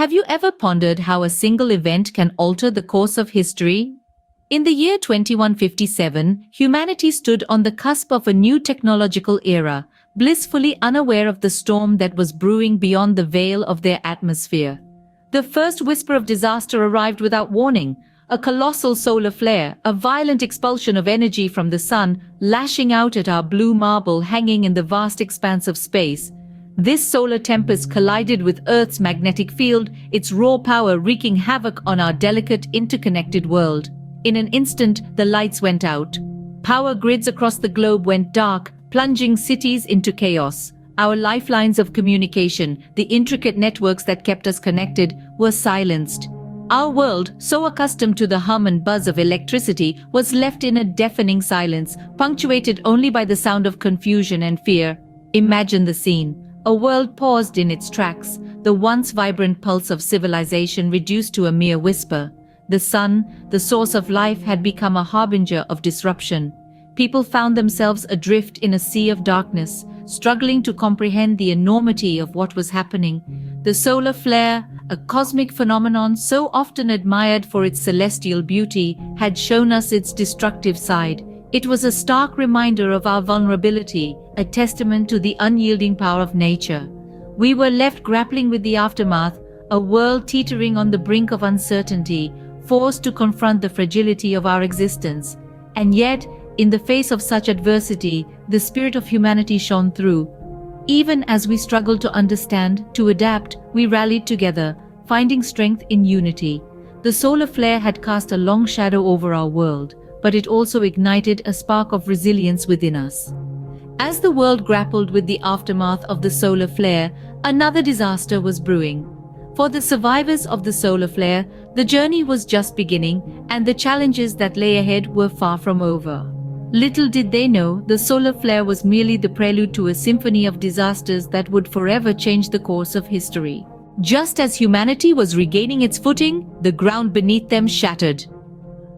Have you ever pondered how a single event can alter the course of history? In the year 2157, humanity stood on the cusp of a new technological era, blissfully unaware of the storm that was brewing beyond the veil of their atmosphere. The first whisper of disaster arrived without warning. A colossal solar flare, a violent expulsion of energy from the sun, lashing out at our blue marble hanging in the vast expanse of space. This solar tempest collided with Earth's magnetic field, its raw power wreaking havoc on our delicate, interconnected world. In an instant, the lights went out. Power grids across the globe went dark, plunging cities into chaos. Our lifelines of communication, the intricate networks that kept us connected, were silenced. Our world, so accustomed to the hum and buzz of electricity, was left in a deafening silence, punctuated only by the sound of confusion and fear. Imagine the scene. A world paused in its tracks, the once vibrant pulse of civilization reduced to a mere whisper. The sun, the source of life, had become a harbinger of disruption. People found themselves adrift in a sea of darkness, struggling to comprehend the enormity of what was happening. The solar flare, a cosmic phenomenon so often admired for its celestial beauty, had shown us its destructive side. It was a stark reminder of our vulnerability, a testament to the unyielding power of nature. We were left grappling with the aftermath, a world teetering on the brink of uncertainty, forced to confront the fragility of our existence. And yet, in the face of such adversity, the spirit of humanity shone through. Even as we struggled to understand, to adapt, we rallied together, finding strength in unity. The solar flare had cast a long shadow over our world, but it also ignited a spark of resilience within us. As the world grappled with the aftermath of the solar flare, another disaster was brewing. For the survivors of the solar flare, the journey was just beginning, and the challenges that lay ahead were far from over. Little did they know, the solar flare was merely the prelude to a symphony of disasters that would forever change the course of history. Just as humanity was regaining its footing, the ground beneath them shattered.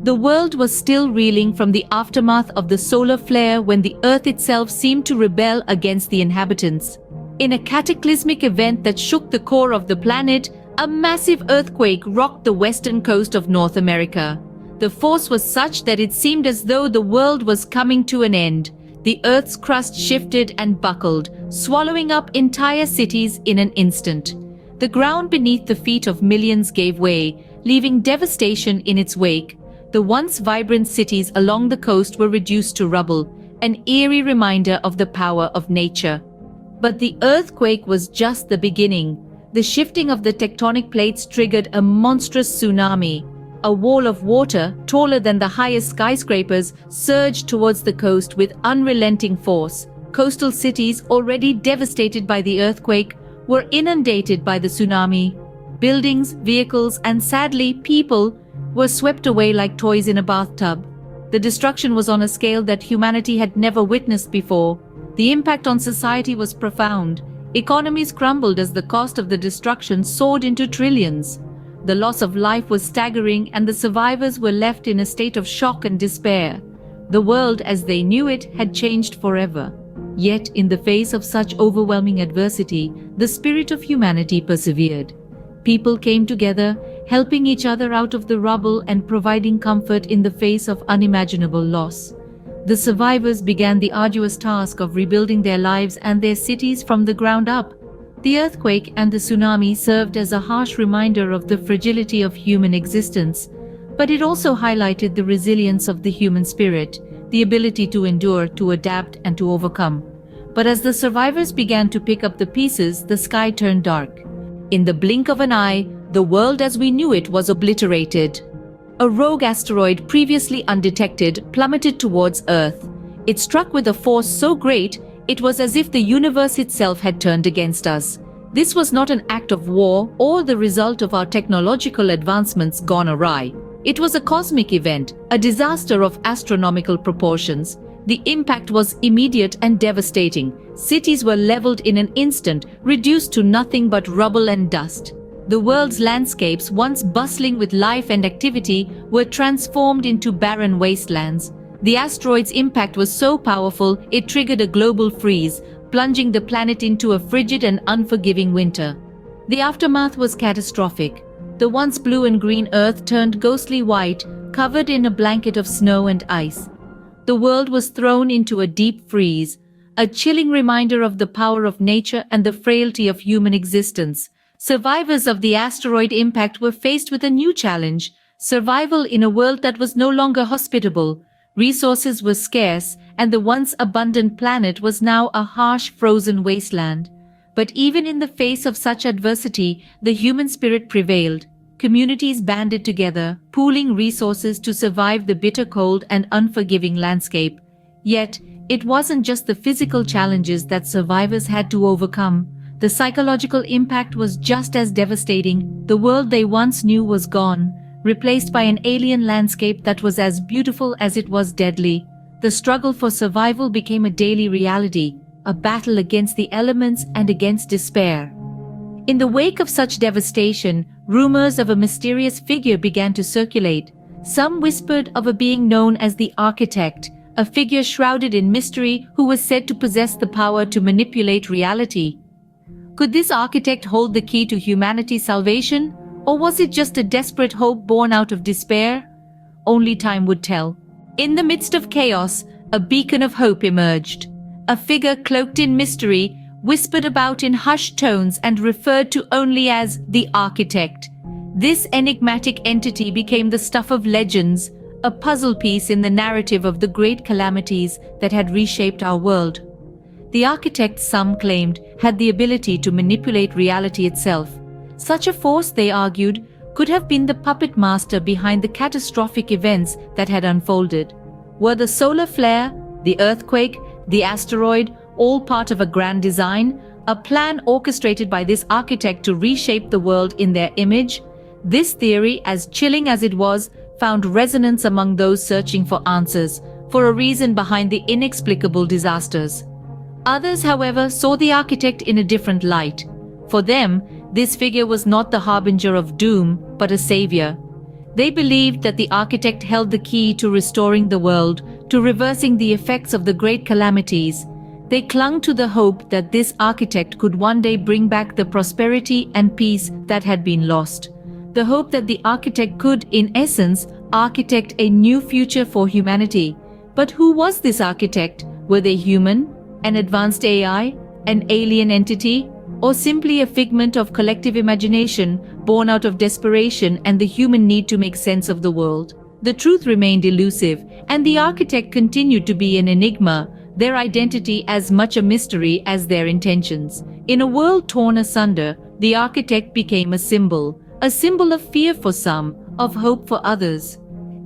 The world was still reeling from the aftermath of the solar flare when the Earth itself seemed to rebel against the inhabitants. In a cataclysmic event that shook the core of the planet, a massive earthquake rocked the western coast of North America. The force was such that it seemed as though the world was coming to an end. The Earth's crust shifted and buckled, swallowing up entire cities in an instant. The ground beneath the feet of millions gave way, leaving devastation in its wake. The once vibrant cities along the coast were reduced to rubble, an eerie reminder of the power of nature. But the earthquake was just the beginning. The shifting of the tectonic plates triggered a monstrous tsunami. A wall of water, taller than the highest skyscrapers, surged towards the coast with unrelenting force. Coastal cities, already devastated by the earthquake, were inundated by the tsunami. Buildings, vehicles, and sadly, people were swept away like toys in a bathtub. The destruction was on a scale that humanity had never witnessed before. The impact on society was profound. Economies crumbled as the cost of the destruction soared into trillions. The loss of life was staggering, and the survivors were left in a state of shock and despair. The world as they knew it had changed forever. Yet, in the face of such overwhelming adversity, the spirit of humanity persevered. People came together, helping each other out of the rubble and providing comfort in the face of unimaginable loss. The survivors began the arduous task of rebuilding their lives and their cities from the ground up. The earthquake and the tsunami served as a harsh reminder of the fragility of human existence, but it also highlighted the resilience of the human spirit, the ability to endure, to adapt, and to overcome. But as the survivors began to pick up the pieces, the sky turned dark. In the blink of an eye, the world as we knew it was obliterated. A rogue asteroid, previously undetected, plummeted towards Earth. It struck with a force so great, it was as if the universe itself had turned against us. This was not an act of war or the result of our technological advancements gone awry. It was a cosmic event, a disaster of astronomical proportions. The impact was immediate and devastating. Cities were leveled in an instant, reduced to nothing but rubble and dust. The world's landscapes, once bustling with life and activity, were transformed into barren wastelands. The asteroid's impact was so powerful, it triggered a global freeze, plunging the planet into a frigid and unforgiving winter. The aftermath was catastrophic. The once blue and green earth turned ghostly white, covered in a blanket of snow and ice. The world was thrown into a deep freeze, a chilling reminder of the power of nature and the frailty of human existence. Survivors of the asteroid impact were faced with a new challenge: survival in a world that was no longer hospitable. Resources were scarce, and the once abundant planet was now a harsh, frozen wasteland. But even in the face of such adversity, the human spirit prevailed. Communities banded together, pooling resources to survive the bitter cold and unforgiving landscape. Yet, it wasn't just the physical challenges that survivors had to overcome. The psychological impact was just as devastating. The world they once knew was gone, replaced by an alien landscape that was as beautiful as it was deadly. The struggle for survival became a daily reality, a battle against the elements and against despair. In the wake of such devastation, rumors of a mysterious figure began to circulate. Some whispered of a being known as the Architect, a figure shrouded in mystery who was said to possess the power to manipulate reality. Could this architect hold the key to humanity's salvation, or was it just a desperate hope born out of despair? Only time would tell. In the midst of chaos, a beacon of hope emerged. A figure cloaked in mystery, whispered about in hushed tones and referred to only as the Architect. This enigmatic entity became the stuff of legends, a puzzle piece in the narrative of the great calamities that had reshaped our world. The Architect, some claimed, had the ability to manipulate reality itself. Such a force, they argued, could have been the puppet master behind the catastrophic events that had unfolded. Were the solar flare, the earthquake, the asteroid, all part of a grand design, a plan orchestrated by this architect to reshape the world in their image? This theory, as chilling as it was, found resonance among those searching for answers, for a reason behind the inexplicable disasters. Others, however, saw the architect in a different light. For them, this figure was not the harbinger of doom, but a savior. They believed that the architect held the key to restoring the world, to reversing the effects of the great calamities. They clung to the hope that this architect could one day bring back the prosperity and peace that had been lost. The hope that the architect could, in essence, architect a new future for humanity. But who was this architect? Were they human? An advanced AI? An alien entity? Or simply a figment of collective imagination born out of desperation and the human need to make sense of the world? The truth remained elusive, and the architect continued to be an enigma, their identity as much a mystery as their intentions. In a world torn asunder, the architect became a symbol of fear for some, of hope for others.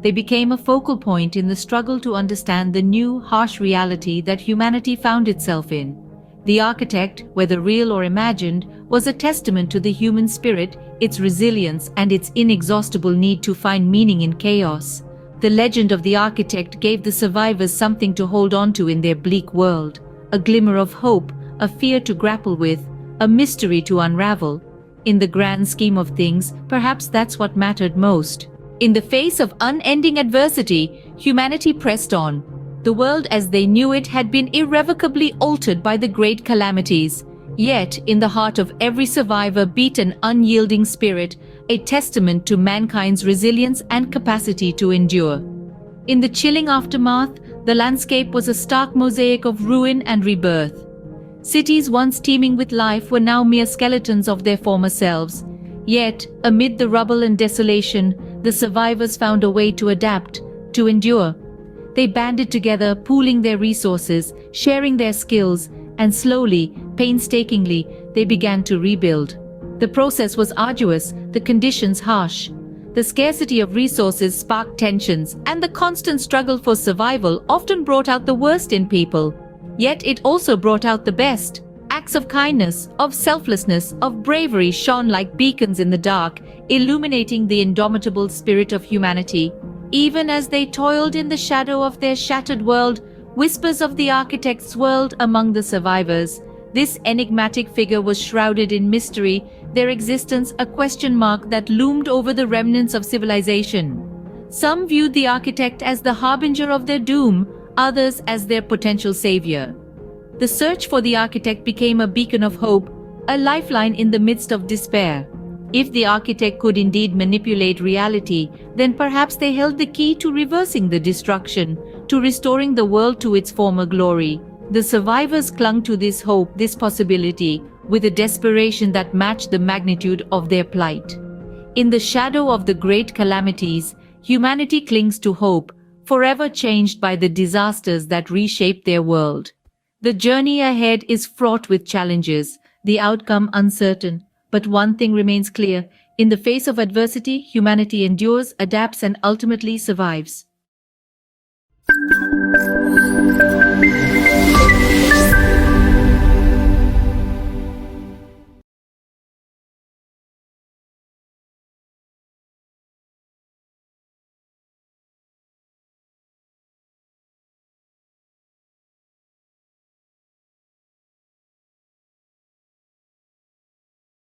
They became a focal point in the struggle to understand the new, harsh reality that humanity found itself in. The architect, whether real or imagined, was a testament to the human spirit, its resilience, and its inexhaustible need to find meaning in chaos. The legend of the architect gave the survivors something to hold on to in their bleak world, a glimmer of hope, a fear to grapple with, a mystery to unravel. In the grand scheme of things, perhaps that's what mattered most. In the face of unending adversity, humanity pressed on. The world as they knew it had been irrevocably altered by the great calamities. Yet, in the heart of every survivor beat an unyielding spirit, a testament to mankind's resilience and capacity to endure. In the chilling aftermath, the landscape was a stark mosaic of ruin and rebirth. Cities once teeming with life were now mere skeletons of their former selves. Yet, amid the rubble and desolation, the survivors found a way to adapt, to endure. They banded together, pooling their resources, sharing their skills, and slowly, painstakingly, they began to rebuild. The process was arduous, the conditions harsh. The scarcity of resources sparked tensions, and the constant struggle for survival often brought out the worst in people. Yet it also brought out the best. Acts of kindness, of selflessness, of bravery shone like beacons in the dark, illuminating the indomitable spirit of humanity. Even as they toiled in the shadow of their shattered world, whispers of the architect swirled among the survivors. This enigmatic figure was shrouded in mystery, their existence a question mark that loomed over the remnants of civilization. Some viewed the architect as the harbinger of their doom, others as their potential savior. The search for the architect became a beacon of hope, a lifeline in the midst of despair. If the architect could indeed manipulate reality, then perhaps they held the key to reversing the destruction, to restoring the world to its former glory. The survivors clung to this hope, this possibility, with a desperation that matched the magnitude of their plight. In the shadow of the great calamities, humanity clings to hope, forever changed by the disasters that reshaped their world. The journey ahead is fraught with challenges, the outcome uncertain, but one thing remains clear: in the face of adversity, humanity endures, adapts, and ultimately survives.